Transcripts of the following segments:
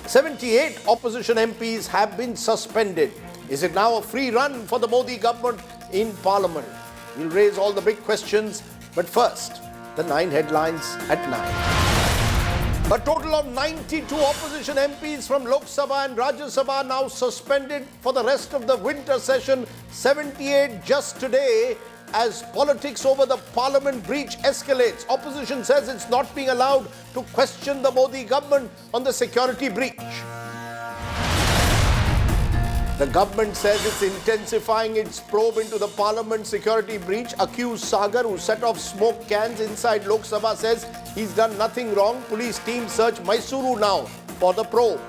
78 opposition MPs have been suspended. Is it now a free run for the Modi government in Parliament? We'll raise all the big questions, but first, the 9 headlines at 9. A total of 92 opposition MPs from Lok Sabha and Rajya Sabha now suspended for the rest of the winter session. 78 just today as politics over the parliament breach escalates. Opposition says it's not being allowed to question the Modi government on the security breach. The government says it's intensifying its probe into the parliament security breach. Accused Sagar, who set off smoke cans inside Lok Sabha, says he's done nothing wrong. Police team search Mysuru now for the probe.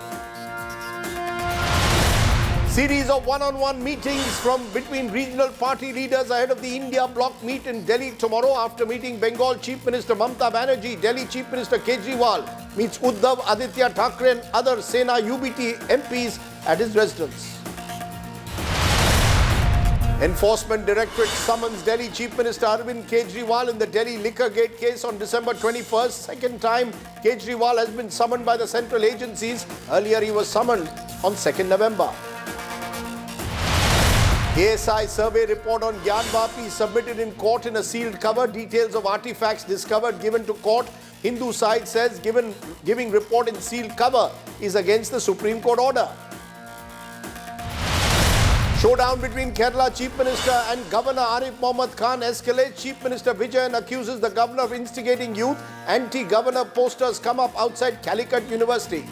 Series of one-on-one meetings between regional party leaders ahead of the India bloc meet in Delhi tomorrow. After meeting Bengal Chief Minister Mamata Banerjee, Delhi Chief Minister Kejriwal meets Uddhav, Aditya Thackeray and other Sena UBT MPs at his residence. Enforcement Directorate summons Delhi Chief Minister Arvind Kejriwal in the Delhi liquor gate case on December 21st. Second time Kejriwal has been summoned by the central agencies. Earlier he was summoned on 2nd November. KSI survey report on Gyan Vapi submitted in court in a sealed cover. Details of artifacts discovered given to court. Hindu side says giving report in sealed cover is against the Supreme Court order. Showdown between Kerala Chief Minister and Governor Arif Mohammad Khan escalates. Chief Minister Vijayan accuses the governor of instigating youth. Anti-governor posters come up outside Calicut University.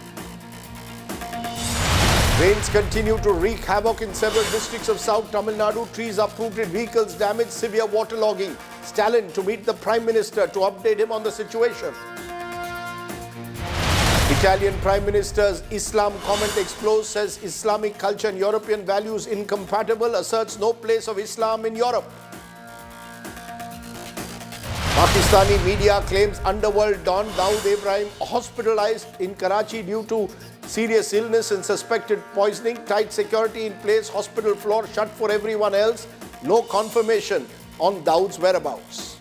Rains continue to wreak havoc in several districts of South Tamil Nadu. Trees uprooted, vehicles damaged, severe waterlogging. Stalin to meet the Prime Minister to update him on the situation. Italian Prime Minister's Islam comment explodes, says Islamic culture and European values incompatible, asserts no place of Islam in Europe. Pakistani media claims underworld don Dawood Ibrahim hospitalized in Karachi due to serious illness and suspected poisoning. Tight security in place, hospital floor shut for everyone else. No confirmation on Dawood's whereabouts.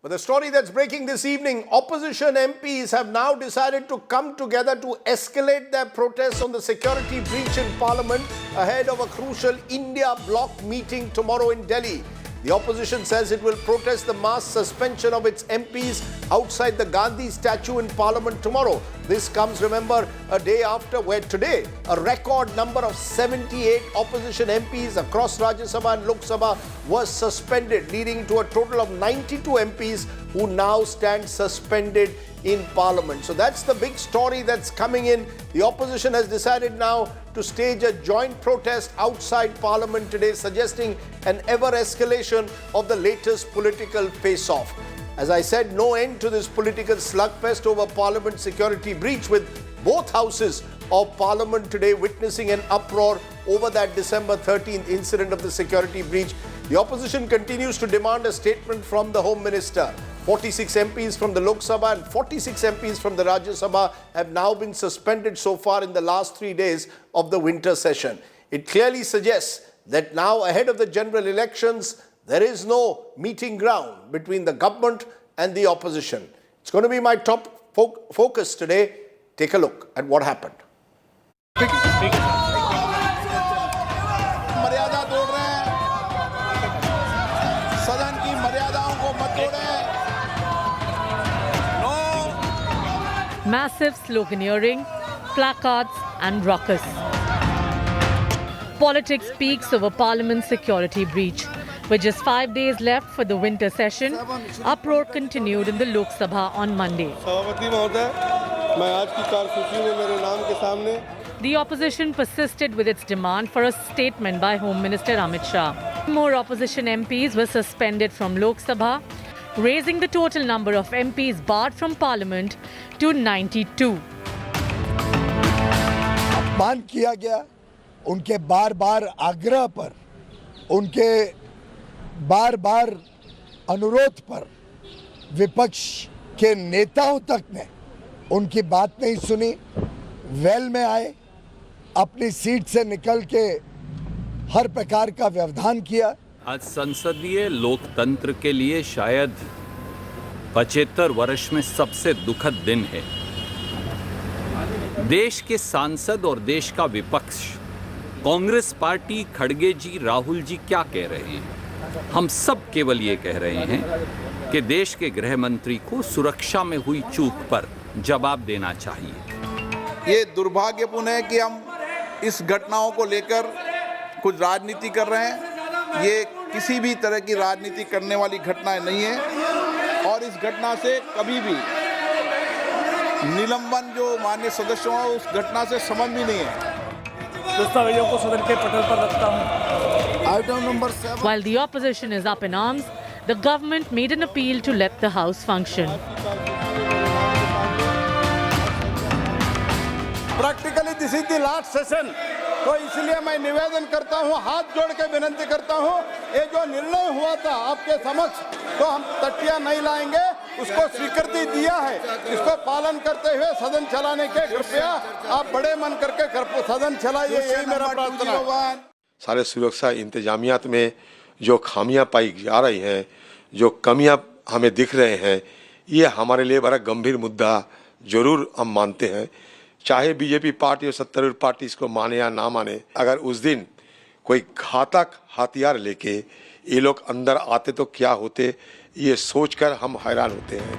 But the story that's breaking this evening, opposition MPs have now decided to come together to escalate their protests on the security breach in Parliament ahead of a crucial India bloc meeting tomorrow in Delhi. The opposition says it will protest the mass suspension of its MPs outside the Gandhi statue in Parliament tomorrow. This comes, remember, a day after where today a record number of 78 opposition MPs across Rajya Sabha and Lok Sabha was suspended, leading to a total of 92 MPs who now stand suspended in Parliament. So that's the big story that's coming in. The opposition has decided now to stage a joint protest outside Parliament today, suggesting an ever-escalation of the latest political face-off. As I said, no end to this political slugfest over Parliament security breach, with both houses of Parliament today witnessing an uproar over that December 13th incident of the security breach. The opposition continues to demand a statement from the Home Minister. 46 MPs from the Lok Sabha and 46 MPs from the Rajya Sabha have now been suspended so far in the last 3 days of the winter session. It clearly suggests that now, ahead of the general elections, there is no meeting ground between the government and the opposition. It's going to be my top focus today. Take a look at what happened. मर्यादा तोड़ रहे हैं, सदन की मर्यादाओं को मत तोड़ें। Massive sloganeering, placards and ruckus. Politics peaks over Parliament security breach. With just 5 days left for the winter session, uproar continued in the Lok Sabha on Monday. The opposition persisted with its demand for a statement by Home Minister Amit Shah. More opposition MPs were suspended from Lok Sabha, raising the total number of MPs barred from Parliament to 92. अपमान किया गया, उनके बार-बार आग्रह पर, उनके बार-बार अनुरोध पर विपक्ष के नेताओं तक ने उनकी बात नहीं सुनी, वेल में आए, अपनी सीट से निकल के हर प्रकार का व्यवधान किया. आज संसदीय लोकतंत्र के लिए शायद 75 वर्ष में सबसे दुखद दिन है। देश के सांसद और देश का विपक्ष, कांग्रेस पार्टी, खड़गे जी, राहुल जी क्या कह रहे हैं? हम सब केवल ये कह रहे हैं कि देश के गृह मंत्री को सुरक्षा में हुई चूक पर जवाब देना चाहिए। ये दुर्भाग्यपूर्ण है कि हम इस घटनाओं को लेकर कुछ राजनीति कर रहे हैं। ये किसी भी तरह की राजनीति करने वाली घटना नहीं है और इस घटना से कभी भी निलंबन जो माननीय सदस्यों है उस घटना से संबंध भी नहीं है। दस्तावेजों को सदन के पटल पर रखता हूं। Item number 7। While the opposition is up in arms, the government made an appeal to let the House function. Practically this is the last session, तो इसलिए मैं निवेदन करता हूं, हाथ जोड़ के विनती करता हूं, ये जो निर्णय हुआ था आपके समक्ष, तो हम तकिया नहीं लाएंगे, उसको स्वीकृति दिया है, इसको पालन करते हुए सदन चलाने के कृपया आप बड़े मन करके सदन चलाइए, यही मेरा प्रार्थना है। सारे सुरक्षा इंतजामियात में जो खामियां पाई जा रही हैं, जो कमियां हमें दिख रहे हैं, ये हमारे लिए बड़ा गंभीर मुद्दा जरूर हम मानते हैं। चाहे बीजेपी पार्टी और सत्तारूढ़ पार्टी इसको माने या ना माने, अगर उस दिन कोई घातक हथियार लेके ये लोग अंदर आते तो क्या होते, ये सोचकर हम हैरान होते हैं।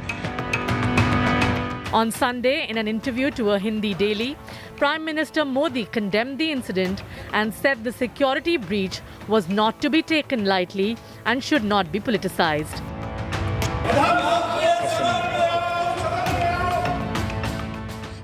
On Sunday, in an interview to a Hindi daily, Prime Minister Modi condemned the incident and said the security breach was not to be taken lightly and should not be politicized.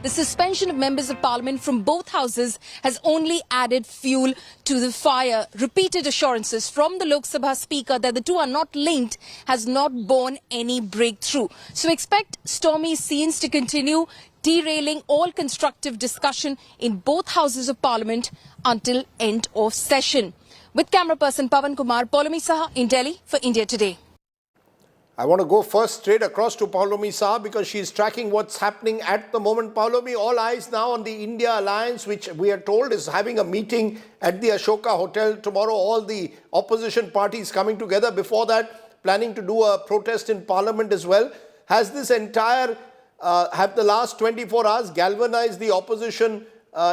The suspension of members of parliament from both houses has only added fuel to the fire. Repeated assurances from the Lok Sabha speaker that the two are not linked has not borne any breakthrough. So expect stormy scenes to continue, derailing all constructive discussion in both houses of parliament until end of session. With camera person Pawan Kumar, Paul Saha in Delhi for India Today. I want to go first straight across to Paulomi Shah because she's tracking what's happening at the moment. Paulomi, all eyes now on the India Alliance, which we are told is having a meeting at the Ashoka Hotel tomorrow. All the opposition parties coming together. Before that, planning to do a protest in Parliament as well. Has this entire, have the last 24 hours galvanized the opposition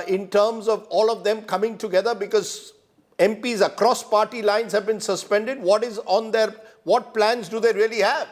in terms of all of them coming together? Because MPs across party lines have been suspended. What is on their, what plans do they really have?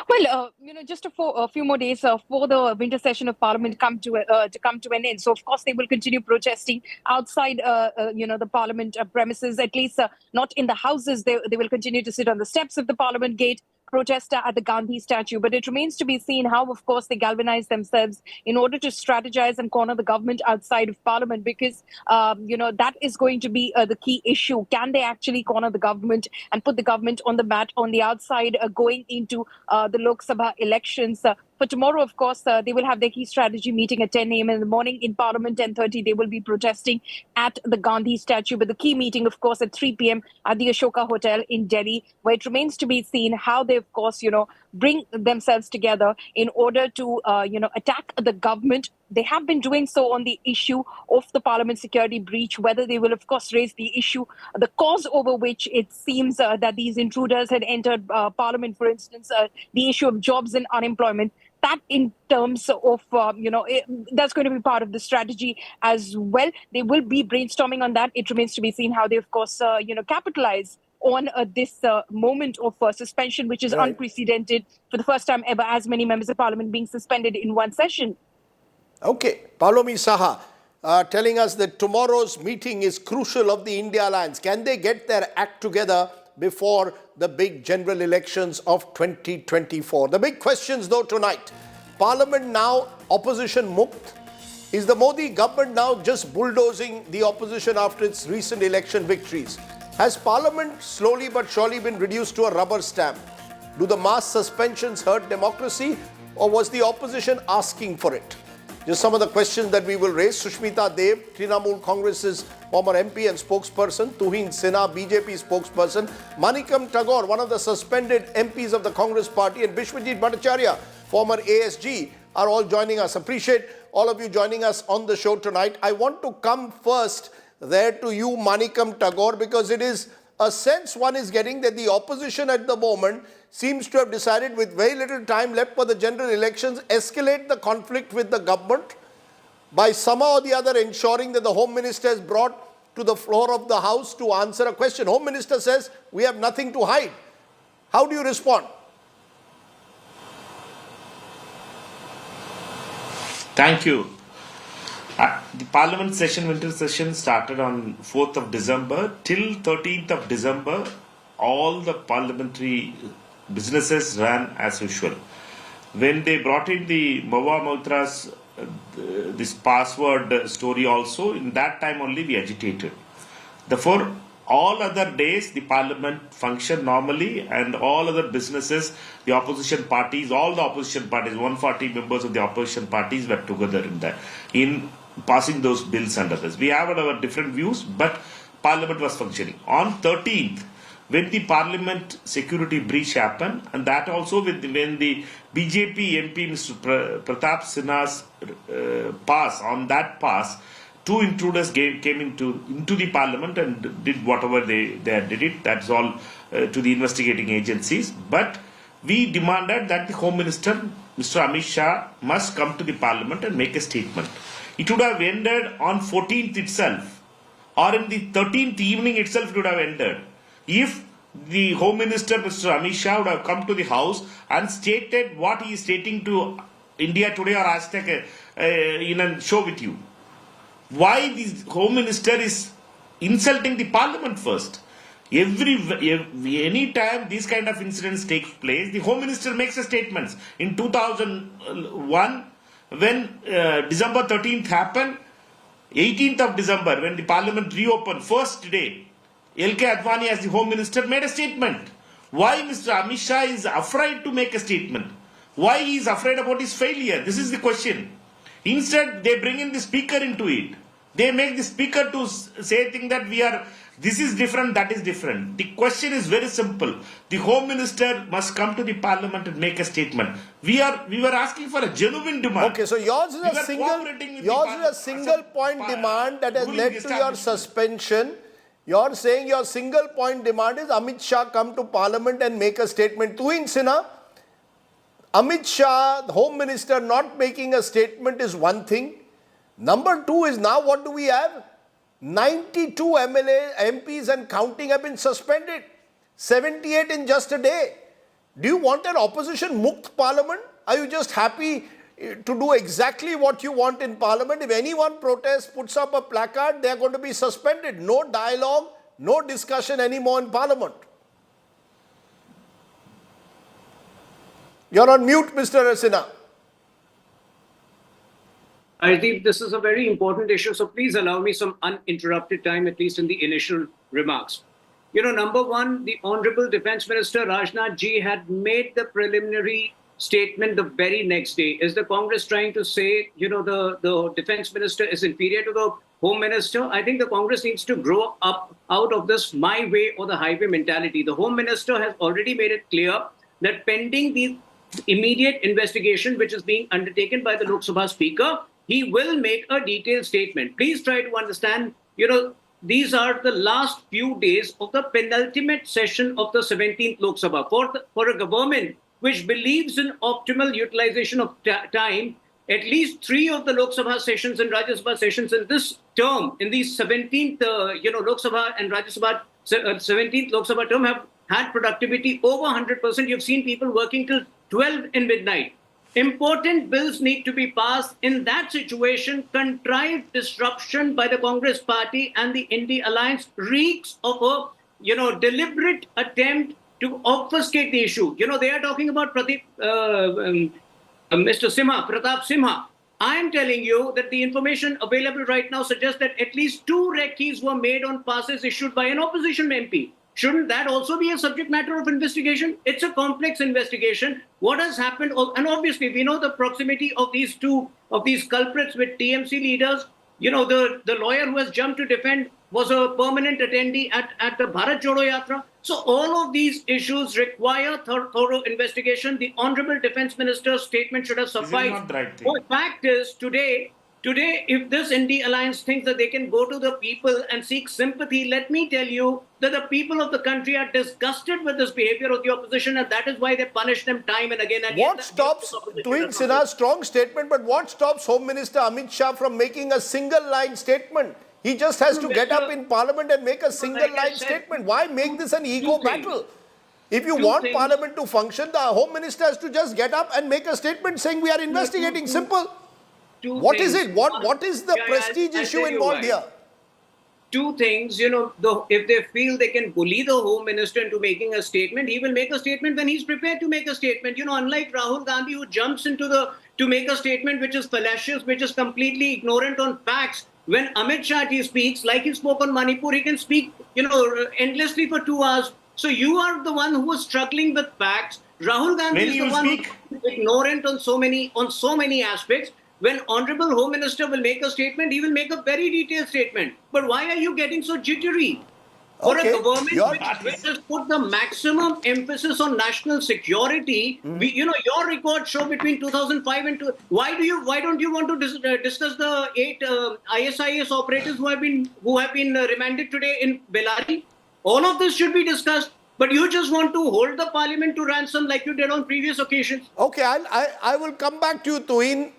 Well, just a few more days for the winter session of Parliament to come to an end. So, of course, they will continue protesting outside, the Parliament premises. At least not in the houses. They will continue to sit on the steps of the Parliament gate, protest at the Gandhi statue. But it remains to be seen how, of course, they galvanize themselves in order to strategize and corner the government outside of Parliament, because, that is going to be the key issue. Can they actually corner the government and put the government on the mat on the outside going into the Lok Sabha elections? For tomorrow, of course, they will have their key strategy meeting at 10 a.m. in the morning. In Parliament, 10:30, they will be protesting at the Gandhi statue. But the key meeting, of course, at 3 p.m. at the Ashoka Hotel in Delhi, where it remains to be seen how they, of course, bring themselves together in order to, attack the government. They have been doing so on the issue of the Parliament security breach, whether they will, of course, raise the issue, the cause over which it seems that these intruders had entered Parliament, for instance, the issue of jobs and unemployment. That in terms of, that's going to be part of the strategy as well. They will be brainstorming on that. It remains to be seen how they, of course, capitalize on this moment of suspension, which is unprecedented for the first time ever, as many members of Parliament being suspended in one session. Okay, Paulomi Saha telling us that tomorrow's meeting is crucial of the India Alliance. Can they get their act together before the big general elections of 2024? The big questions though tonight. Parliament now opposition mukt. Is the Modi government now just bulldozing the opposition after its recent election victories? Has Parliament slowly but surely been reduced to a rubber stamp? Do the mass suspensions hurt democracy, or was the opposition asking for it? Just some of the questions that we will raise. Sushmita Dev, Trinamool Congress's former MP and spokesperson, Tuhin Sinha, BJP spokesperson, Manikam Tagore, one of the suspended MPs of the Congress party, and Bishwajit Bhattacharya, former ASG, are all joining us. Appreciate all of you joining us on the show tonight. I want to come first there to you, Manikam Tagore, because it is a sense one is getting that the opposition at the moment seems to have decided, with very little time left for the general elections, escalate the conflict with the government by somehow or the other ensuring that the Home Minister is brought to the floor of the House to answer a question. Home Minister says, we have nothing to hide. How do you respond? Thank you. The Parliament session, winter session, started on 4th of December. Till 13th of December, all the parliamentary businesses ran as usual. When they brought in the Mawa Mautra's this password story also, in that time only we agitated. Therefore, all other days the Parliament functioned normally, and all other businesses, the opposition parties, all the opposition parties, 140 members of the opposition parties were together in passing those bills and others. We have our different views, but Parliament was functioning. On 13th, when the Parliament security breach happened, and that also when the BJP MP Mr. Pratap Sinha's pass, two intruders came into the Parliament and did whatever they did it. That's all to the investigating agencies. But we demanded that the Home Minister, Mr. Amit Shah, must come to the Parliament and make a statement. It would have ended on 14th itself, or in the 13th evening itself it would have ended, if the Home Minister, Mr. Amit Shah, would have come to the House and stated what he is stating to India Today or Aztec in a show with you. Why the Home Minister is insulting the Parliament first? Any time these kind of incidents take place, the Home Minister makes a statement. In 2001, when December 13th happened, 18th of December, when the Parliament reopened, first day, L.K. Advani as the Home Minister made a statement. Why Mr. Amit Shah is afraid to make a statement? Why he is afraid about his failure? This is the question. Instead, they bring in the speaker into it. They make the speaker to say things that this is different, that is different. The question is very simple. The Home Minister must come to the Parliament and make a statement. We were asking for a genuine demand. Okay, so yours is a single point demand that has led to your suspension. You're saying your single point demand is Amit Shah come to Parliament and make a statement. Tuhin Sinha, Amit Shah, the Home Minister, not making a statement is one thing. Number two is, now what do we have? 92 MPs and counting have been suspended. 78 in just a day. Do you want an opposition mukt Parliament? Are you just happy to do exactly what you want in Parliament? If anyone protests, puts up a placard, they are going to be suspended. No dialogue, no discussion anymore in Parliament. You're on mute, Mr. Sinha. Rajdeep, this is a very important issue, so please allow me some uninterrupted time, at least in the initial remarks. Number one, the Honorable Defence Minister Rajnath Ji had made the preliminary statement the very next day. Is the Congress trying to say, the Defence Minister is inferior to the Home Minister? I think the Congress needs to grow up out of this my way or the highway mentality. The Home Minister has already made it clear that pending the immediate investigation which is being undertaken by the Lok Sabha Speaker, he will make a detailed statement. Please try to understand, these are the last few days of the penultimate session of the 17th Lok Sabha. For a government which believes in optimal utilization of time, at least 3 of the Lok Sabha sessions and Rajya Sabha sessions in this term, in the 17th Lok Sabha and Rajya Sabha 17th Lok Sabha term, have had productivity over 100%. You've seen people working till 12 in midnight. Important bills need to be passed. In that situation, contrived disruption by the Congress party and the India alliance reeks of a deliberate attempt to obfuscate the issue. They are talking about Mr. Pratap Simha. I am telling you that the information available right now suggests that at least 2 recce's were made on passes issued by an opposition MP. Shouldn't that also be a subject matter of investigation? It's a complex investigation. What has happened, and obviously we know the proximity of these culprits with TMC leaders. The lawyer who has jumped to defend was a permanent attendee at the Bharat Jodo Yatra. So all of these issues require thorough investigation. The Honorable Defence Minister's statement should have sufficed. The fact is, today, Today, if this ND alliance thinks that they can go to the people and seek sympathy, let me tell you that the people of the country are disgusted with this behavior of the opposition, and that is why they punish them time and again. And yet What the stops, opposition doing does not do. Sinha's strong statement, but what stops Home Minister Amit Shah from making a single line statement? He just has to get up in Parliament and make a single line statement. Why make this an ego battle? If you want Parliament to function, the Home Minister has to just get up and make a statement saying we are investigating. Simple. What is it? What is the prestige issue involved here? Two things, if they feel they can bully the Home Minister into making a statement, he will make a statement when he's prepared to make a statement. Unlike Rahul Gandhi, who jumps to make a statement which is fallacious, which is completely ignorant on facts. When Amit Shah ji speaks, like he spoke on Manipur, he can speak, endlessly for 2 hours. So you are the one who was struggling with facts. Rahul Gandhi is the one who is ignorant on so many aspects. When Honorable Home Minister will make a statement, he will make a very detailed statement. But why are you getting so jittery? For a government which has put the maximum emphasis on national security, your records show between 2005 and why don't you want to discuss the 8 ISIS operators who have been remanded today in Bellary? All of this should be discussed. But you just want to hold the Parliament to ransom like you did on previous occasions. Okay, I will come back to you, Tuin.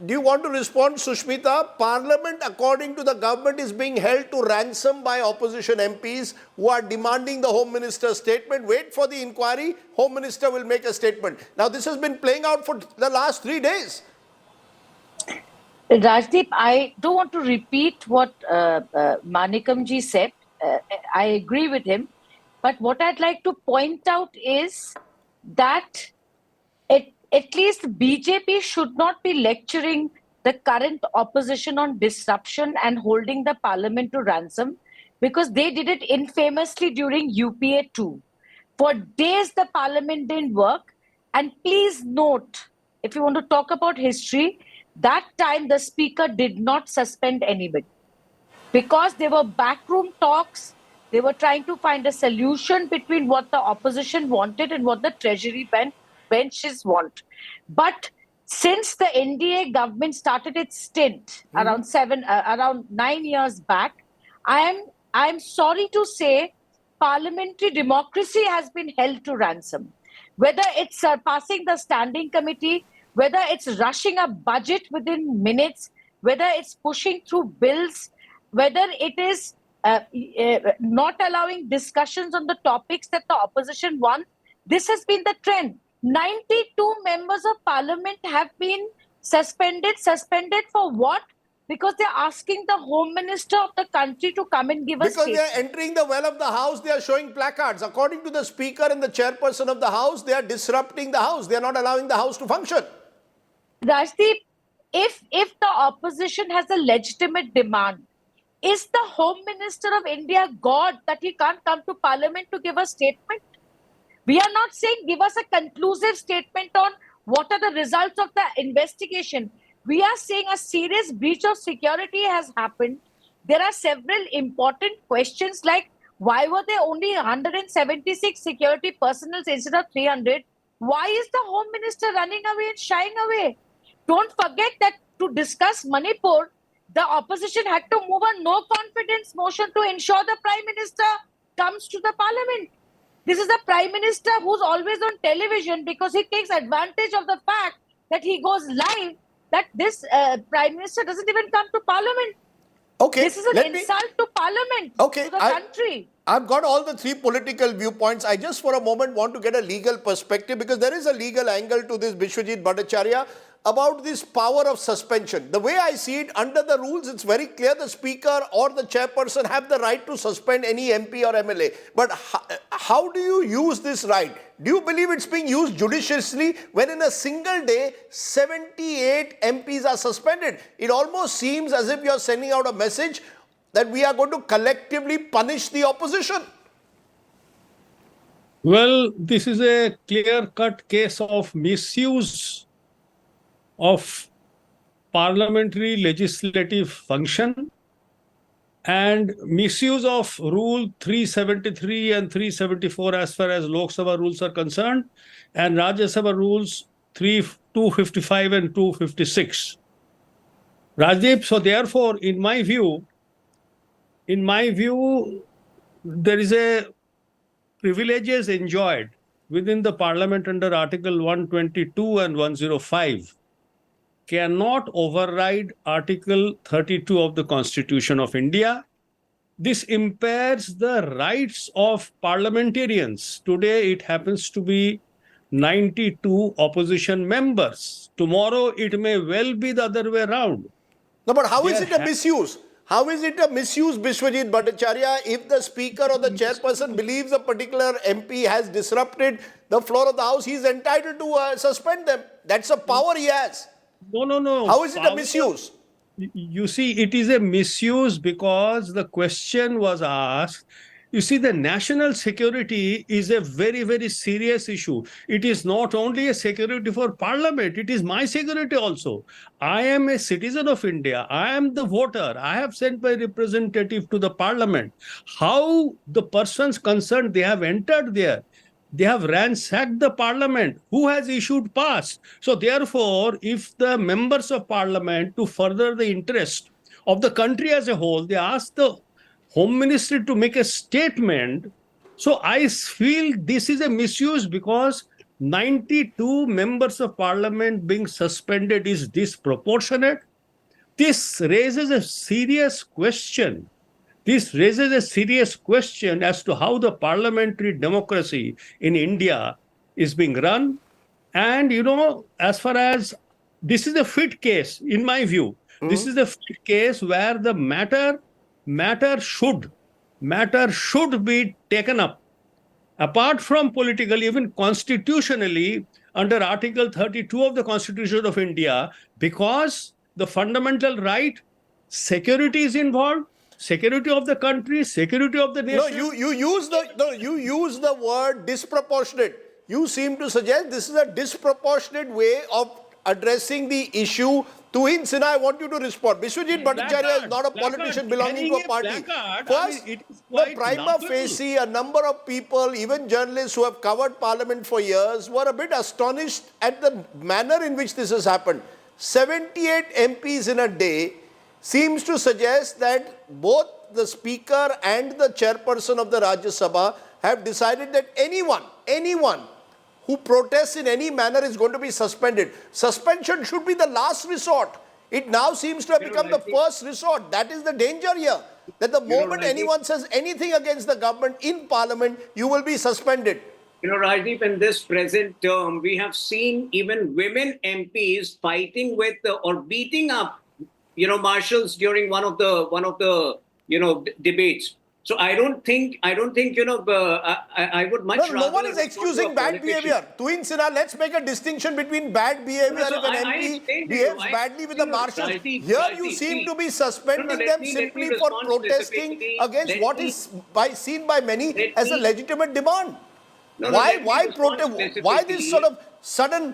Do you want to respond, Sushmita? Parliament, according to the government, is being held to ransom by opposition MPs who are demanding the Home Minister's statement. Wait for the inquiry. Home Minister will make a statement. Now, this has been playing out for the last 3 days. Rajdeep, I don't want to repeat what Manikamji said. I agree with him. But what I'd like to point out is that at least BJP should not be lecturing the current opposition on disruption and holding the Parliament to ransom, because they did it infamously during UPA 2. For days, the Parliament didn't work. And please note, if you want to talk about history, that time the Speaker did not suspend anybody, because there were backroom talks. They were trying to find a solution between what the opposition wanted and what the Treasury benches want. But since the NDA government started its stint around 9 years back, I am sorry to say parliamentary democracy has been held to ransom. Whether it's surpassing the standing committee, whether it's rushing a budget within minutes, whether it's pushing through bills, whether it is not allowing discussions on the topics that the opposition want, this has been the trend. 92 members of Parliament have been suspended. Suspended for what? Because they're asking the Home Minister of the country to come and give a statement. Because they're entering the well of the House, they are showing placards. According to the Speaker and the Chairperson of the House, they are disrupting the House. They are not allowing the House to function. Rajdeep, if the opposition has a legitimate demand, is the Home Minister of India God that he can't come to Parliament to give a statement? We are not saying give us a conclusive statement on what are the results of the investigation. We are saying a serious breach of security has happened. There are several important questions like, why were there only 176 security personnel instead of 300? Why is the Home Minister running away and shying away? Don't forget that to discuss Manipur, the opposition had to move a no confidence motion to ensure the Prime Minister comes to the Parliament. This is a Prime Minister who's always on television because he takes advantage of the fact that he goes live, that this Prime Minister doesn't even come to Parliament. Okay, this is an insult to Parliament, to the country. I've got all the 3 political viewpoints. I just for a moment want to get a legal perspective, because there is a legal angle to this, Bishwajit Bhattacharya, about this power of suspension. The way I see it, under the rules, it's very clear the Speaker or the Chairperson have the right to suspend any MP or MLA. But how do you use this right? Do you believe it's being used judiciously when in a single day, 78 MPs are suspended? It almost seems as if you're sending out a message that we are going to collectively punish the opposition. Well, this is a clear-cut case of misuse of parliamentary legislative function and misuse of Rule 373 and 374 as far as Lok Sabha rules are concerned, and Rajya Sabha rules 255 and 256. Rajdeep, so therefore, in my view, there is a privileges enjoyed within the parliament under Article 122 and 105 cannot override Article 32 of the Constitution of India. This impairs the rights of parliamentarians. Today, it happens to be 92 opposition members. Tomorrow, it may well be the other way around. No, but how is it a misuse? How is it a misuse, Biswajit Bhattacharya, if the speaker or the chairperson believes a particular MP has disrupted the floor of the house, he is entitled to suspend them. That's a power he has. No. How is it a misuse? You see, it is a misuse because the question was asked. You see, the national security is a very, very serious issue. It is not only a security for parliament, it is my security also. I am a citizen of India. I am the voter. I have sent my representative to the parliament. How the persons concerned, they have entered there. They have ransacked the parliament. Who has issued pass? So therefore, if the members of parliament, to further the interest of the country as a whole, they ask the Home Ministry to make a statement. So I feel this is a misuse because 92 members of parliament being suspended is disproportionate. This raises a serious question. This raises a serious question as to how the parliamentary democracy in India is being run. And, as far as this is a fit case, in my view, this is a fit case where the matter should be taken up apart from political, even constitutionally under Article 32 of the Constitution of India, because the fundamental right, security is involved, security of the country, security of the nation. No, you use the word disproportionate. You seem to suggest this is a disproportionate way of addressing the issue. Tuhin Sinha, I want you to respond. Biswajit Bhattacharya is not a politician belonging to a party. First, the prima facie, a number of people, even journalists who have covered parliament for years, were a bit astonished at the manner in which this has happened. 78 MPs in a day seems to suggest that both the speaker and the chairperson of the Rajya Sabha have decided that anyone who protests in any manner is going to be suspended. Suspension should be the last resort. It now seems to have become the first resort. That is the danger here. That the moment anyone says anything against the government in parliament, you will be suspended. Rajdeep, in this present term, we have seen even women MPs fighting with or beating up, marshals during one of the debates. So I don't think, I would much rather... No one is excusing bad behavior. Tuhin Sinha, let's make a distinction between bad behavior if an MP behaves badly with the marshals. Here you seem to be suspending them simply for protesting against what is seen by many as a legitimate demand. Why this sort of sudden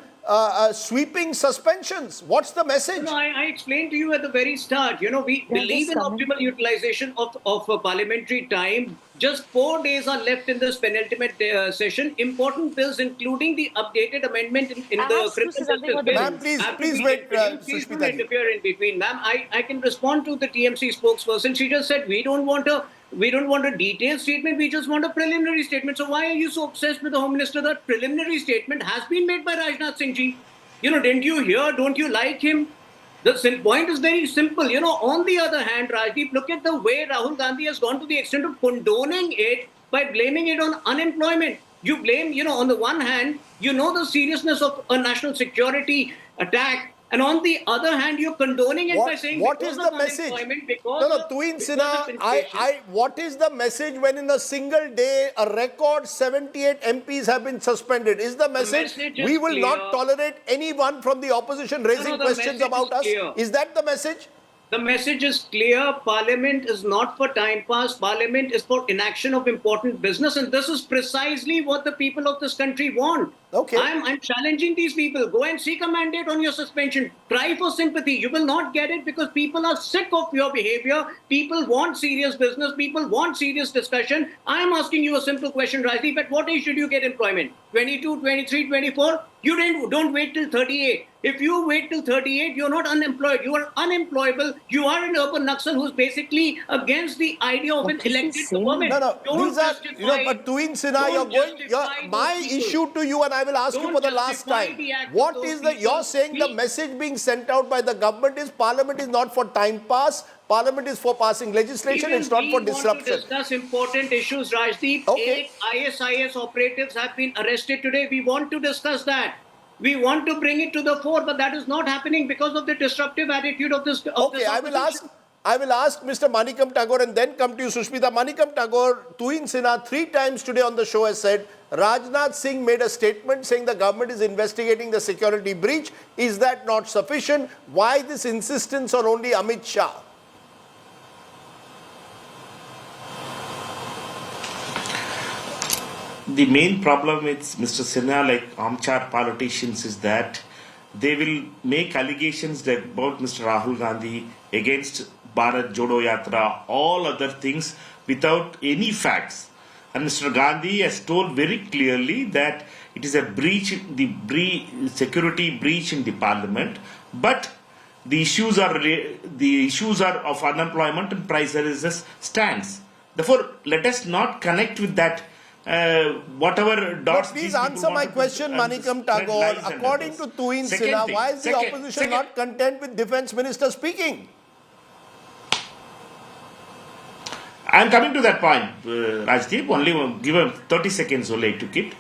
sweeping suspensions? What's the message? I explained to you at the very start. We believe in optimal utilization of parliamentary time. Just 4 days are left in this penultimate session. Important bills, including the updated amendment in the criminal justice bill. Ma'am, please wait. Please don't interfere in between, ma'am. I can respond to the TMC spokesperson. She just said we don't want a detailed statement. We just want a preliminary statement. So why are you so obsessed with the Home Minister? That preliminary statement has been made by Rajnath Singh ji. Didn't you hear? Don't you like him? The point is very simple. On the other hand, Rajdeep, look at the way Rahul Gandhi has gone to the extent of condoning it by blaming it on unemployment. You blame, on the one hand, the seriousness of a national security attack. And on the other hand, you're condoning it by saying what is the message? Tuhin Sinha, what is the message when in a single day a record 78 MPs have been suspended? Is the message we will not tolerate anyone from the opposition raising questions about us? Is that the message? The message is clear. Parliament is not for time pass. Parliament is for inaction of important business. And this is precisely what the people of this country want. Okay. I'm challenging these people. Go and seek a mandate on your suspension. Try for sympathy. You will not get it because people are sick of your behavior. People want serious business. People want serious discussion. I am asking you a simple question, Rajdeep. At what age should you get employment? 22, 23, 24? You don't wait till 38. If you wait till 38, you're not unemployed. You are unemployable. You are an urban Naxal who's basically against the idea of an elected government. No, Don't these are, justify- but Tuin Sinha, don't justify my those people. issue to you, and I will ask you Don't for the last justify time. the act of What those is the, you're people. saying the Please. message being sent out by the government is Parliament is not for time pass, Parliament is for passing legislation, Even it's not we for want to disruption. discuss important issues, Rajdeep. Okay. 8 ISIS operatives have been arrested today. We want to discuss that. We want to bring it to the fore, but that is not happening because of the disruptive attitude of this. Okay, I will ask Mr. Manikam Tagore and then come to you, Sushmita. Manikam Tagore, Tuin Sinha 3 times today on the show has said Rajnath Singh made a statement saying the government is investigating the security breach. Is that not sufficient? Why this insistence on only Amit Shah? The main problem with Mr. Sinha, like armchair politicians, is that they will make allegations that about Mr. Rahul Gandhi against Bharat Jodo Yatra, all other things without any facts. And Mr. Gandhi has told very clearly that it is a breach, security breach in the parliament, but the issues are of unemployment and price rises stands. Therefore, let us not connect with that. Whatever dots. But please answer my question, Manikam Tagore. According to Tuin Sinha, why is the opposition not content with Defence Minister speaking? I am coming to that point, Rajdeep. Only give him 30 seconds only I took it.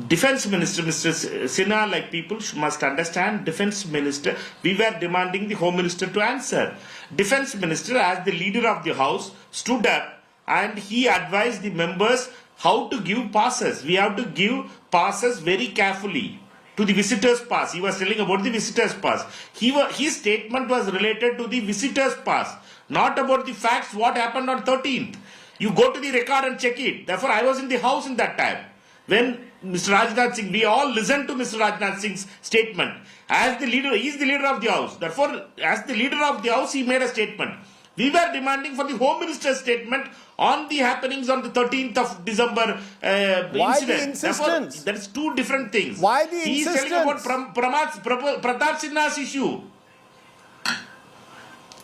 Defence Minister, Mr. Sinha, like people must understand, Defence Minister, we were demanding the Home Minister to answer. Defence Minister, as the leader of the House, stood up and he advised the members how to give passes. We have to give passes very carefully to the visitors pass. He was telling about the visitors pass. His statement was related to the visitors pass, not about the facts what happened on 13th. You go to the record and check it. Therefore, I was in the house in that time. When Mr. Rajnath Singh, we all listened to Mr. Rajnath Singh's statement. As the leader, he is the leader of the House. Therefore, as the leader of the House, he made a statement. We were demanding for the Home Minister's statement on the happenings on the 13th of December Why incident. the insistence? That is two different things. Why the He is insistence? telling about Pratap Sinha's issue.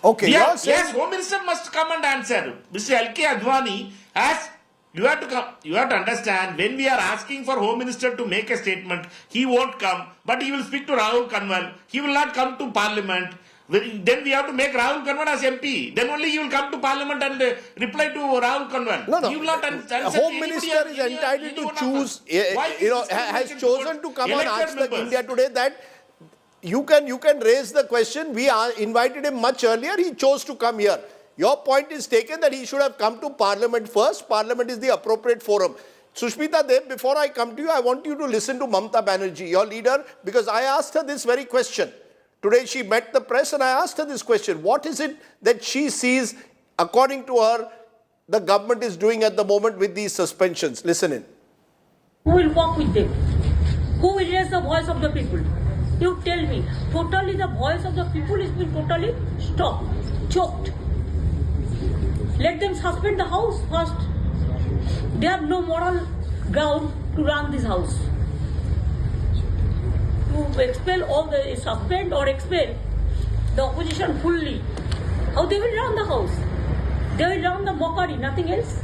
Okay, Yeah, you're saying... yes, Home Minister must come and answer. Mr. L.K. Advani has... You have to come. You have to understand, when we are asking for Home Minister to make a statement, he won't come, but he will speak to Rahul Kanwal. He will not come to Parliament. Then we have to make Rahul Kanwal as MP. Then only he will come to Parliament and reply to Rahul Kanwal. No. He will not answer Home Minister is entitled to choose, has chosen to come and ask the India Today that you can raise the question. We invited him much earlier. He chose to come here. Your point is taken that he should have come to Parliament first. Parliament is the appropriate forum. Sushmita Dev, before I come to you, I want you to listen to Mamata Banerjee, your leader, because I asked her this very question. Today she met the press and I asked her this question. What is it that she sees, according to her, the government is doing at the moment with these suspensions? Listen in. Who will walk with them? Who will raise the voice of the people? You tell me. Totally the voice of the people is being totally stopped, choked. Let them suspend the house first. They have no moral ground to run this house. To expel all the, suspend or expel the opposition fully. How they will run the house? They will run the mockery, nothing else.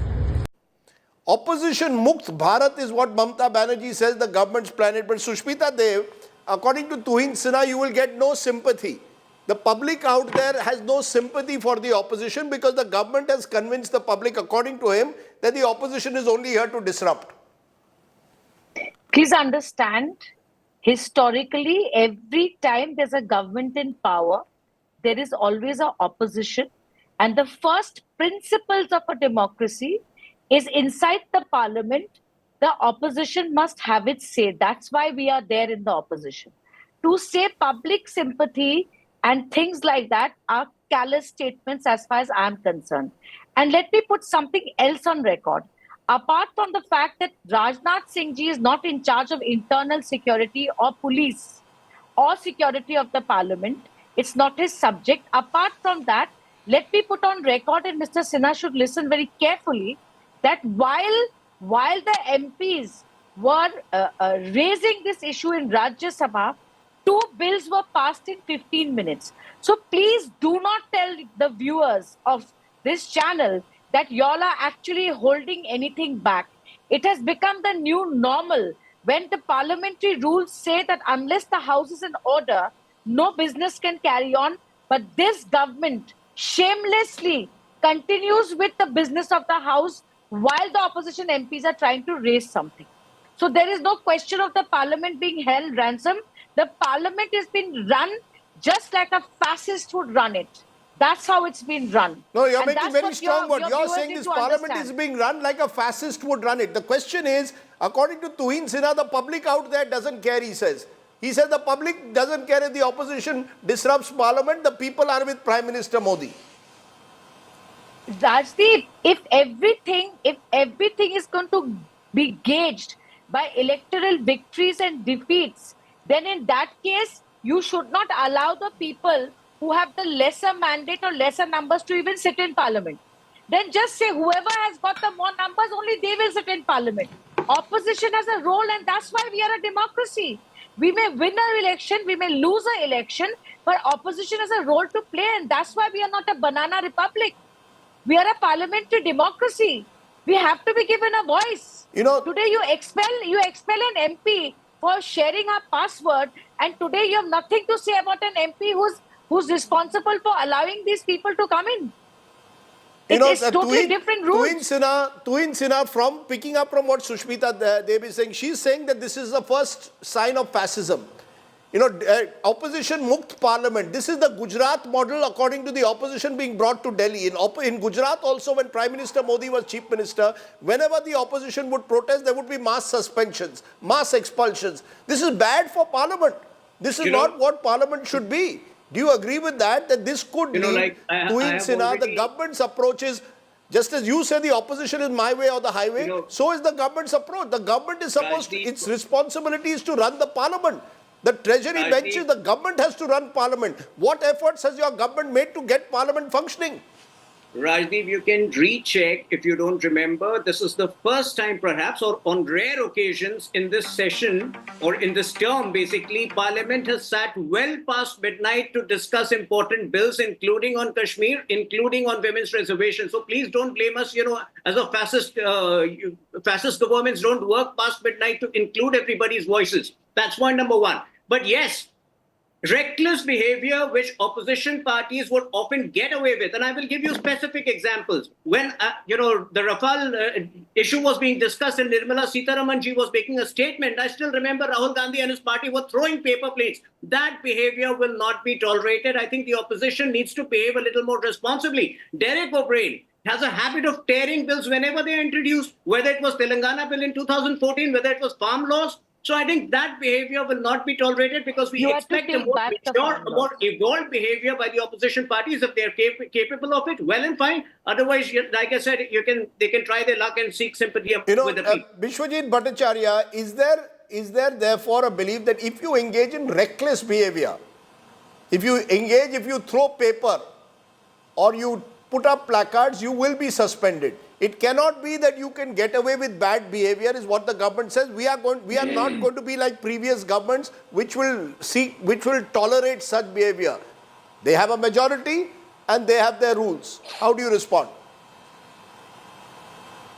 Opposition Mukt Bharat is what Mamata Banerjee says the government's planet. But Sushmita Dev, according to Tuin Sinha, you will get no sympathy. The public out there has no sympathy for the opposition because the government has convinced the public, according to him, that the opposition is only here to disrupt. Please understand, historically, every time there's a government in power, there is always an opposition. And the first principles of a democracy is inside the parliament, the opposition must have its say. That's why we are there in the opposition. To say public sympathy and things like that are callous statements as far as I'm concerned. And let me put something else on record. apart from the fact that Rajnath Singh ji is not in charge of internal security or police or security of the parliament, it's not his subject. Apart from that, let me put on record, and Mr. Sinha should listen very carefully, that while the MPs were raising this issue in Rajya Sabha, 2 bills were passed in 15 minutes. So please do not tell the viewers of this channel that y'all are actually holding anything back. It has become the new normal when the parliamentary rules say that unless the house is in order, no business can carry on. But this government shamelessly continues with the business of the house while the opposition MPs are trying to raise something. So there is no question of the parliament being held ransom. The parliament has been run just like a fascist would run it. That's how it's been run. No, you're And making that's very what strong words. You're viewers saying need this to parliament understand. is being run like a fascist would run it. The question is, according to Tuhin Sinha, the public out there doesn't care, he says. He says the public doesn't care if the opposition disrupts parliament. The people are with Prime Minister Modi. Rajdeep, if everything is going to be gauged by electoral victories and defeats, then in that case, you should not allow the people who have the lesser mandate or lesser numbers to even sit in parliament. Then just say whoever has got the more numbers, only they will sit in parliament. Opposition has a role, and that's why we are a democracy. We may win an election, we may lose an election, but opposition has a role to play, and that's why we are not a banana republic. We are a parliamentary democracy. We have to be given a voice. You know, today you expel an MP for sharing her password, and today you have nothing to say about an MP who's responsible for allowing these people to come in. It's totally different rules. Tuhin Sinha, from picking up from what Sushmita Dev is saying, she's saying that this is the first sign of fascism. You know, opposition Mukt parliament. This is the Gujarat model according to the opposition being brought to Delhi. In Gujarat also, when Prime Minister Modi was Chief Minister, whenever the opposition would protest, there would be mass suspensions, mass expulsions. This is bad for parliament. This is not what parliament should be. Do you agree with that? That this could lead Tuhin Sinha, the government's approach is, just as you say the opposition is my way or the highway, so is the government's approach. The government is supposed to, its responsibility is to run the parliament. The treasury benches, the government has to run parliament. What efforts has your government made to get parliament functioning? Rajdeep, you can recheck if you don't remember. This is the first time, perhaps, or on rare occasions in this session or in this term, basically, Parliament has sat well past midnight to discuss important bills, including on Kashmir, including on women's reservations. So please don't blame us, as a fascist, fascist governments don't work past midnight to include everybody's voices. That's point number one. But yes, reckless behavior which opposition parties would often get away with. And I will give you specific examples. When, the Rafale issue was being discussed and Nirmala Sitharaman ji was making a statement, I still remember Rahul Gandhi and his party were throwing paper plates. That behavior will not be tolerated. I think the opposition needs to behave a little more responsibly. Derek O'Brien has a habit of tearing bills whenever they are introduced, whether it was Telangana bill in 2014, whether it was farm laws. So I think that behavior will not be tolerated because we expect a more mature, a more evolved behavior by the opposition parties. If they're capable of it, well and fine. Otherwise, like I said, they can try their luck and seek sympathy with the people. Vishwajit Bhattacharya, is there therefore a belief that if you engage in reckless behavior, if you throw paper or you put up placards, you will be suspended? It cannot be that you can get away with bad behavior, is what the government says. We are not going to be like previous governments which will tolerate such behavior. They have a majority and they have their rules. How do you respond?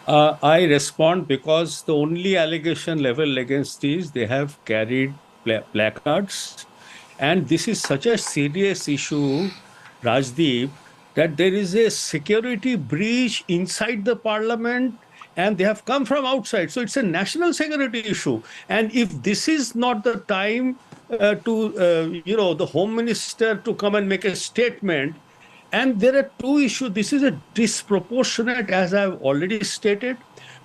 I respond because the only allegation level against these, they have carried placards. And this is such a serious issue, Rajdeep, that there is a security breach inside the parliament and they have come from outside. So it's a national security issue. And if this is not the time the Home Minister to come and make a statement, and there are two issues. This is a disproportionate, as I've already stated.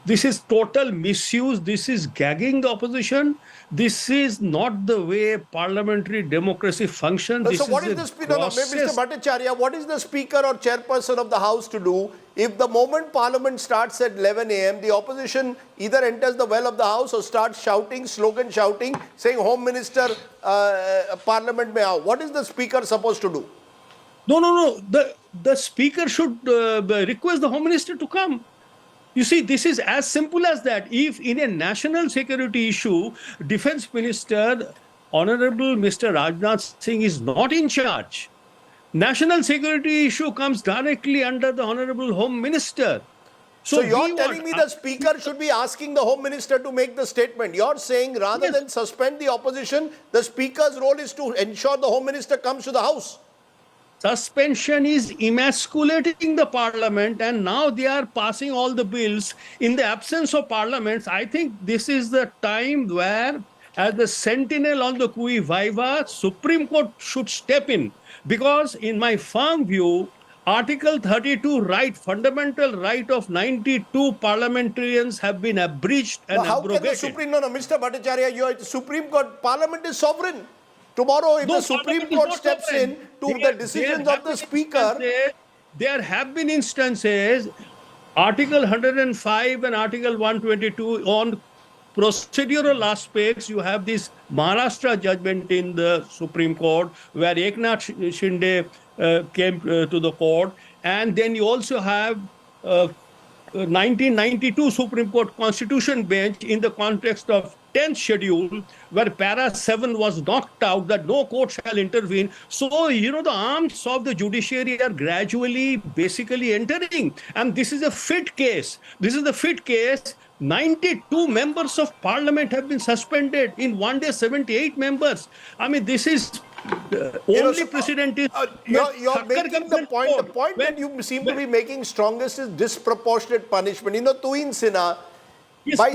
This is total misuse. This is gagging the opposition. This is not the way parliamentary democracy functions. So what is the speaker? Mr. Bhattacharya, what is the speaker or chairperson of the House to do if the moment Parliament starts at 11 a.m., the opposition either enters the well of the House or starts shouting, slogan shouting, saying Home Minister, Parliament mein aao. What is the speaker supposed to do? No. The speaker should request the Home Minister to come. You see, this is as simple as that. If in a national security issue, Defense Minister, Honorable Mr. Rajnath Singh is not in charge, national security issue comes directly under the Honorable Home Minister. So you're telling me the speaker should be asking the Home Minister to make the statement. You're saying rather than suspend the opposition, the speaker's role is to ensure the Home Minister comes to the House. Suspension is emasculating the parliament, and now they are passing all the bills in the absence of parliaments. I think this is the time where, as the sentinel on the cui viva, Supreme Court should step in, because in my firm view, Article 32 right, fundamental right of 92 parliamentarians have been abridged and abrogated. How can the Supreme, Mr. Bhattacharya, the Supreme Court, Parliament is sovereign. Tomorrow, if the Supreme Court steps in to the decisions of the Speaker... There have been instances, Article 105 and Article 122 on procedural aspects. You have this Maharashtra judgment in the Supreme Court where Eknath Shinde came to the court. And then you also have 1992 Supreme Court Constitution bench in the context of 10th schedule, where para 7 was knocked out, that no court shall intervene. So, the arms of the judiciary are gradually basically entering. And this is a fit case. 92 members of parliament have been suspended. In one day, 78 members. I mean, this is only precedent is... You're making the point. The point that you seem to be making strongest is disproportionate punishment. Tuhin Sinha, by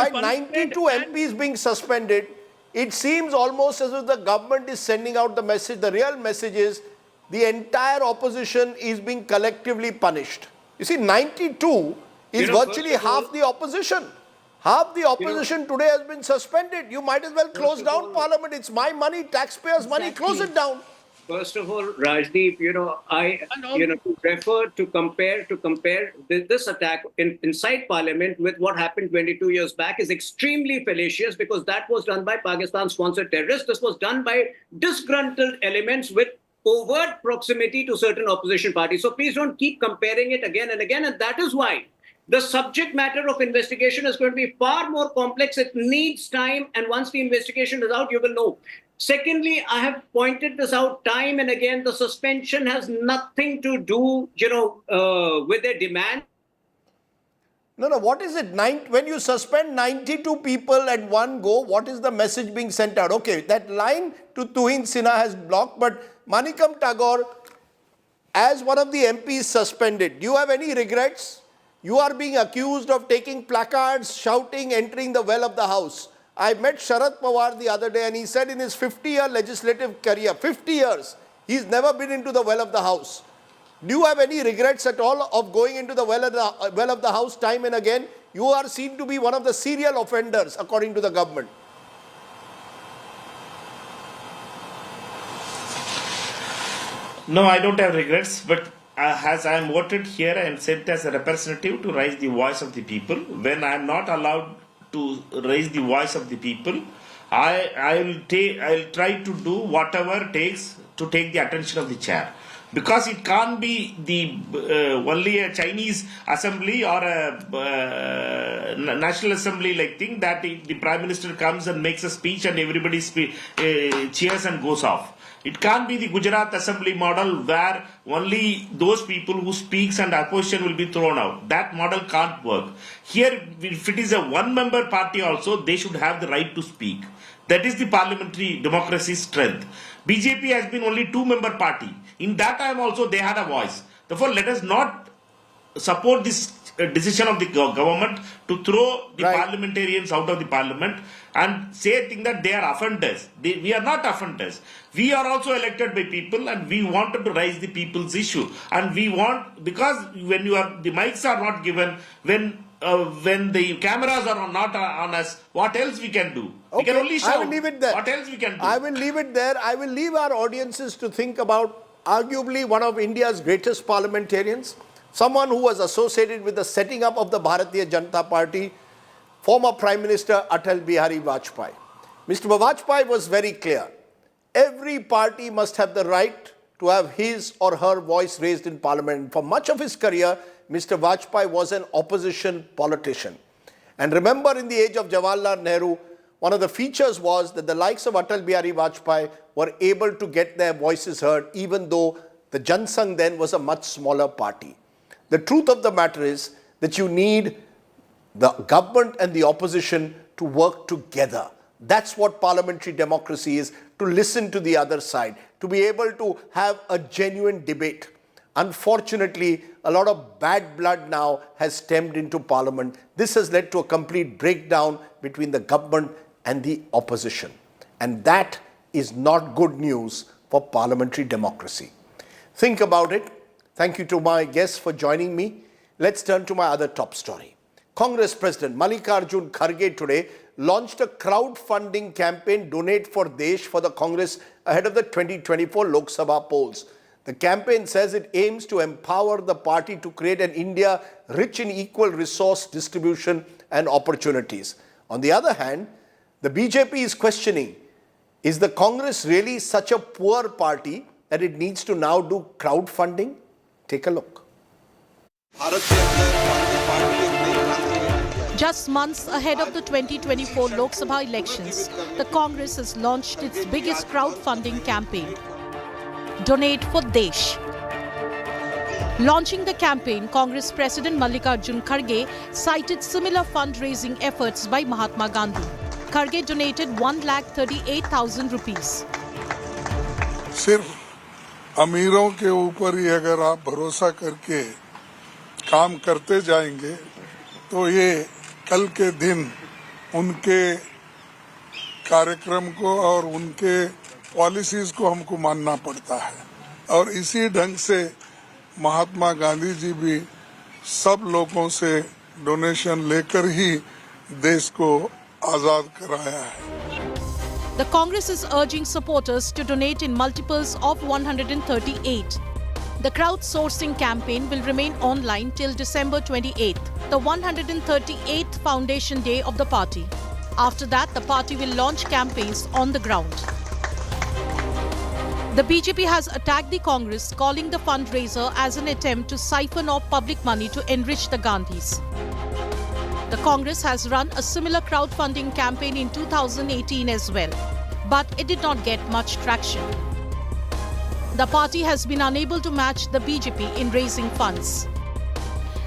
92 MPs being suspended, it seems almost as if the government is sending out the message. The real message is the entire opposition is being collectively punished. You see, 92 is virtually half the opposition. Half the opposition today has been suspended. You might as well close down Parliament. It's my money, taxpayers' money. Close it down. First of all, Rajdeep, to compare this attack inside Parliament with what happened 22 years back is extremely fallacious, because that was done by Pakistan-sponsored terrorists. This was done by disgruntled elements with overt proximity to certain opposition parties. So please don't keep comparing it again and again. And that is why the subject matter of investigation is going to be far more complex. It needs time. And once the investigation is out, you will know. Secondly, I have pointed this out time and again. The suspension has nothing to do, with their demand. No. What is it? When you suspend 92 people at one go, what is the message being sent out? Okay, that line to Tuhin Sinha has blocked, but Manikam Tagore, as one of the MPs suspended, do you have any regrets? You are being accused of taking placards, shouting, entering the well of the House. I met Sharad Pawar the other day and he said in his 50-year legislative career, 50 years, he's never been into the well of the House. Do you have any regrets at all of going into the well of the House time and again? You are seen to be one of the serial offenders according to the government. No, I don't have regrets, but as I am voted here, I am sent as a representative to raise the voice of the people. When I am not allowed to raise the voice of the people, I'll try to do whatever it takes to take the attention of the chair. Because it can't be only a Chinese assembly or a national assembly like thing that the Prime Minister comes and makes a speech and everybody cheers and goes off. It can't be the Gujarat assembly model where only those people who speaks and opposition will be thrown out. That model can't work. Here, if it is a one-member party also, they should have the right to speak. That is the parliamentary democracy's strength. BJP has been only two-member party. In that time also, they had a voice. Therefore, let us not support this decision of the government to throw the parliamentarians out of the parliament and say that they are offenders. We are not offenders. We are also elected by people and we wanted to raise the people's issue. And we want, because when the mics are not given, when when the cameras are not on us, what else we can do? We can only shout. I will leave it there. What else we can do? I will leave it there. I will leave our audiences to think about arguably one of India's greatest parliamentarians, someone who was associated with the setting up of the Bharatiya Janata Party, former Prime Minister Atal Bihari Vajpayee. Mr. Vajpayee was very clear. Every party must have the right to have his or her voice raised in Parliament. For much of his career, Mr. Vajpayee was an opposition politician. And remember, in the age of Jawaharlal Nehru, one of the features was that the likes of Atal Bihari Vajpayee were able to get their voices heard, even though the Jan Sangh then was a much smaller party. The truth of the matter is that you need the government and the opposition to work together. That's what parliamentary democracy is, to listen to the other side, to be able to have a genuine debate. Unfortunately, a lot of bad blood now has stemmed into Parliament. This has led to a complete breakdown between the government and the opposition. And that is not good news for parliamentary democracy. Think about it. Thank you to my guests for joining me. Let's turn to my other top story. Congress President Mallikarjun Kharge today launched a crowdfunding campaign, Donate for Desh, for the Congress ahead of the 2024 Lok Sabha polls. The campaign says it aims to empower the party to create an India rich in equal resource distribution and opportunities. On the other hand, the BJP is questioning, is the Congress really such a poor party that it needs to now do crowdfunding? Take a look. Just months ahead of the 2024 Lok Sabha elections, the Congress has launched its biggest crowdfunding campaign, Donate for Desh. Launching the campaign, Congress President Mallikarjun Kharge cited similar fundraising efforts by Mahatma Gandhi. Kharge donated 1,38,000 rupees. सिर्फ अमीरों के ऊपर ही अगर आप भरोसा करके काम करते जाएंगे तो ये कल के दिन उनके कार्यक्रम को और उनके पॉलिसीज को हमको मानना पड़ता है और इसी ढंग से महात्मा गांधी जी भी सब लोगों से डोनेशन लेकर ही देश को आजाद कराया है. The Congress is urging supporters to donate in multiples of 138. The crowdsourcing campaign will remain online till December 28th, the 138th foundation day of the party. After that, the party will launch campaigns on the ground. The BJP has attacked the Congress, calling the fundraiser as an attempt to siphon off public money to enrich the Gandhis. The Congress has run a similar crowdfunding campaign in 2018 as well, but it did not get much traction. The party has been unable to match the BJP in raising funds.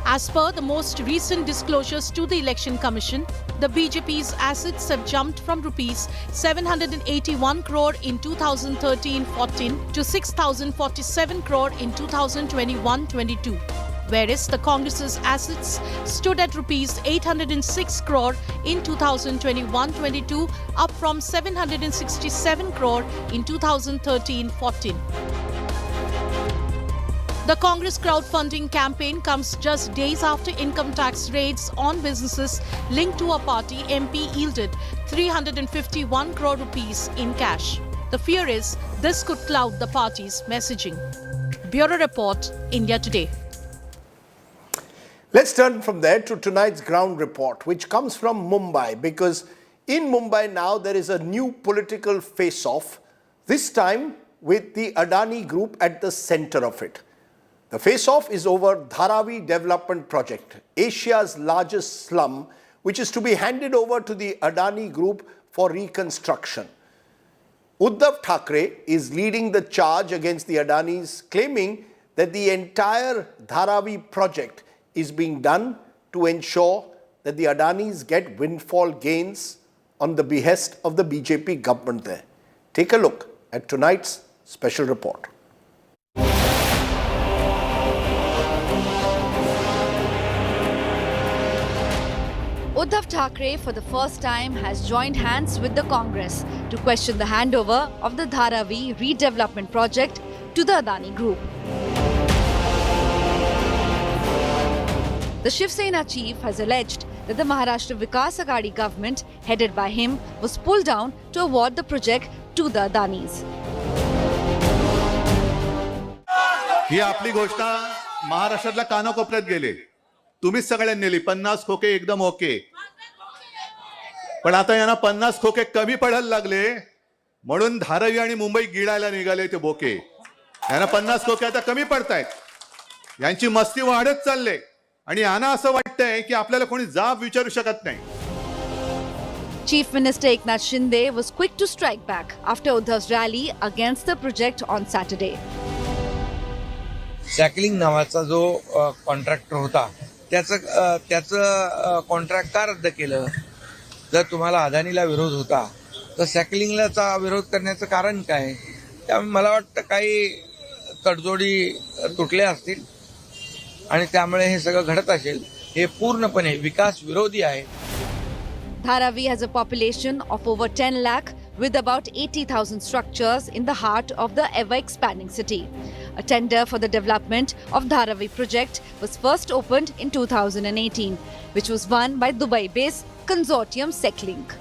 As per the most recent disclosures to the Election Commission, the BJP's assets have jumped from rupees 781 crore in 2013-14 to 6,047 crore in 2021-22. Whereas the Congress's assets stood at rupees 806 crore in 2021-22, up from 767 crore in 2013-14. The Congress crowdfunding campaign comes just days after income tax raids on businesses linked to a party MP yielded 351 crore rupees in cash. The fear is this could cloud the party's messaging. Bureau Report, India Today. Let's turn from there to tonight's ground report, which comes from Mumbai, because in Mumbai now there is a new political face-off, this time with the Adani group at the center of it. The face-off is over Dharavi Development Project, Asia's largest slum, which is to be handed over to the Adani group for reconstruction. Uddhav Thackeray is leading the charge against the Adanis, claiming that the entire Dharavi project is being done to ensure that the Adanis get windfall gains on the behest of the BJP government there. Take a look at tonight's special report. Uddhav Thackeray for the first time has joined hands with the Congress to question the handover of the Dharavi redevelopment project to the Adani group. The Shiv Sena chief has alleged that the Maharashtra Vikas Aghadi government, headed by him, was pulled down to award the project to the Adanis. ही आपली घोषणा महाराष्ट्रातल्या कानाकोपऱ्यात गेले. तुम्हीच सगळ्यांनी नेली. 50 खोके एकदम okay. पण आता यांना 50 खोके कमी पडायला लागले म्हणून धारावी आणि मुंबई गिळायला निघाले ते बोके. यांना 50 खोके आता कमी पडतायत. यांची मस्ती वाढत चालले आणि यांना असं वाटतंय की आपल्याला कोणी जाब विचारू शकत नाही. Chief Minister Eknath Shinde was quick to strike back after Uddhav's rally against the project on Saturday. सॅकलिंग नावाचा जो कॉन्ट्रॅक्टर होता त्याचं कॉन्ट्रॅक्ट का रद्द केलं? जर तुम्हाला अदानीला विरोध होता तर सॅकलिंगला विरोध करण्याचं कारण काय? त्यामुळे मला वाटतं काही तडजोडी तुटल्या असतील आणि त्यामुळे हे सगळं घडत असेल. हे पूर्णपणे विकास विरोधी आहे. Dharavi has a population of over 10 lakh with about 80,000 structures in the heart of the ever-expanding city. A tender for the development of Dharavi project was first opened in 2018, which was won by Dubai-based consortium Seclink.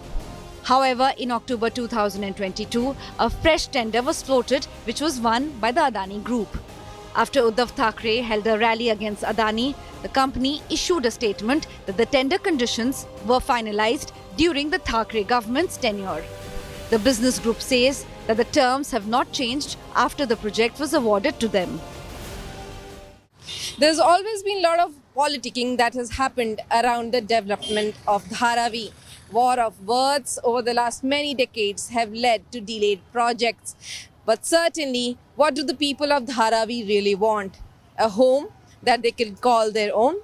However, in October 2022, a fresh tender was floated, which was won by the Adani Group. After Uddhav Thackeray held a rally against Adani, the company issued a statement that the tender conditions were finalized during the Thackeray government's tenure. The business group says that the terms have not changed after the project was awarded to them. There's always been a lot of politicking that has happened around the development of Dharavi. War of words over the last many decades have led to delayed projects. But certainly, what do the people of Dharavi really want? A home that they can call their own?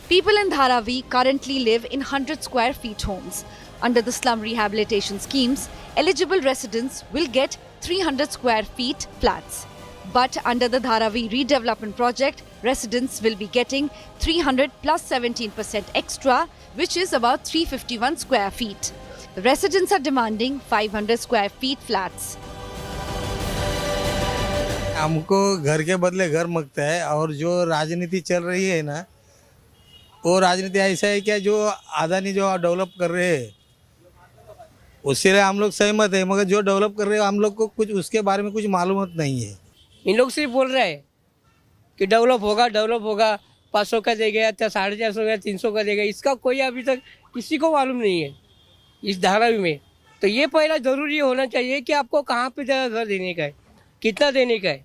People in Dharavi currently live in 100 square feet homes. Under the slum rehabilitation schemes, eligible residents will get 300 square feet flats. But under the Dharavi redevelopment project, residents will be getting 300 plus 17% extra, which is about 351 square feet. The residents are demanding 500 square feet flats. हमको घर के बदले घर मांगता है और जो राजनीति चल रही है ना वो राजनीति ऐसा है क्या जो अदानी जो डेवलप कर रहे हैं उससे हम लोग सहमत है मगर जो डेवलप कर रहे हैं हम लोग को कुछ उसके बारे में कुछ मालूम नहीं है. इन लोग सिर्फ बोल रहे हैं कि डेवलप होगा 500 का देगा या 450 का 300 का देगा. इसका कोई अभी तक किसी को मालूम नहीं है इस धारावी में. तो ये पहला ज़रूरी होना चाहिए कि आपको कहाँ पे घर देने का है, कितना देने का है.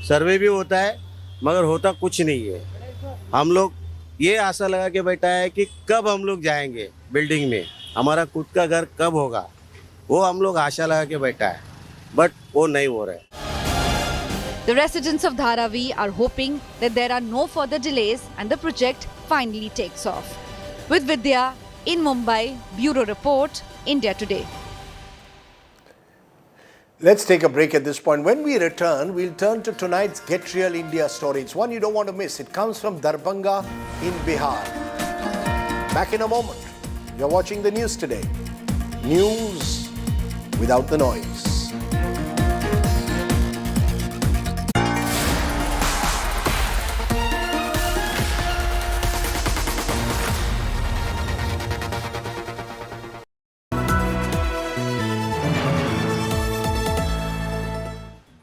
सर्वे भी होता है मगर होता कुछ नहीं है. हम लोग ये आशा लगा के बैठा है कि कब हम लोग जाएंगे बिल्डिंग में, हमारा खुद का घर कब होगा, वो हम लोग आशा लगा के बैठा है बट वो नहीं हो रहा है. The residents of Dharavi are hoping that there are no further delays and the project finally takes off. With Vidya in Mumbai, Bureau Report, India Today. Let's take a break at this point. When we return, we'll turn to tonight's Get Real India story. It's one you don't want to miss. It comes from Darbhanga in Bihar. Back in a moment. You're watching the news today. News without the noise.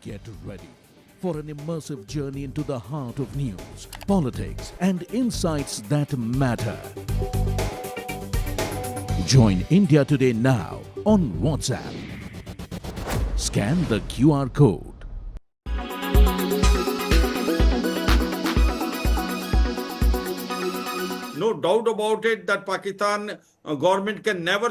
Get ready for an immersive journey into the heart of news, politics, and insights that matter. Join India Today now on WhatsApp. Scan the QR code. No doubt about it that Pakistan government can never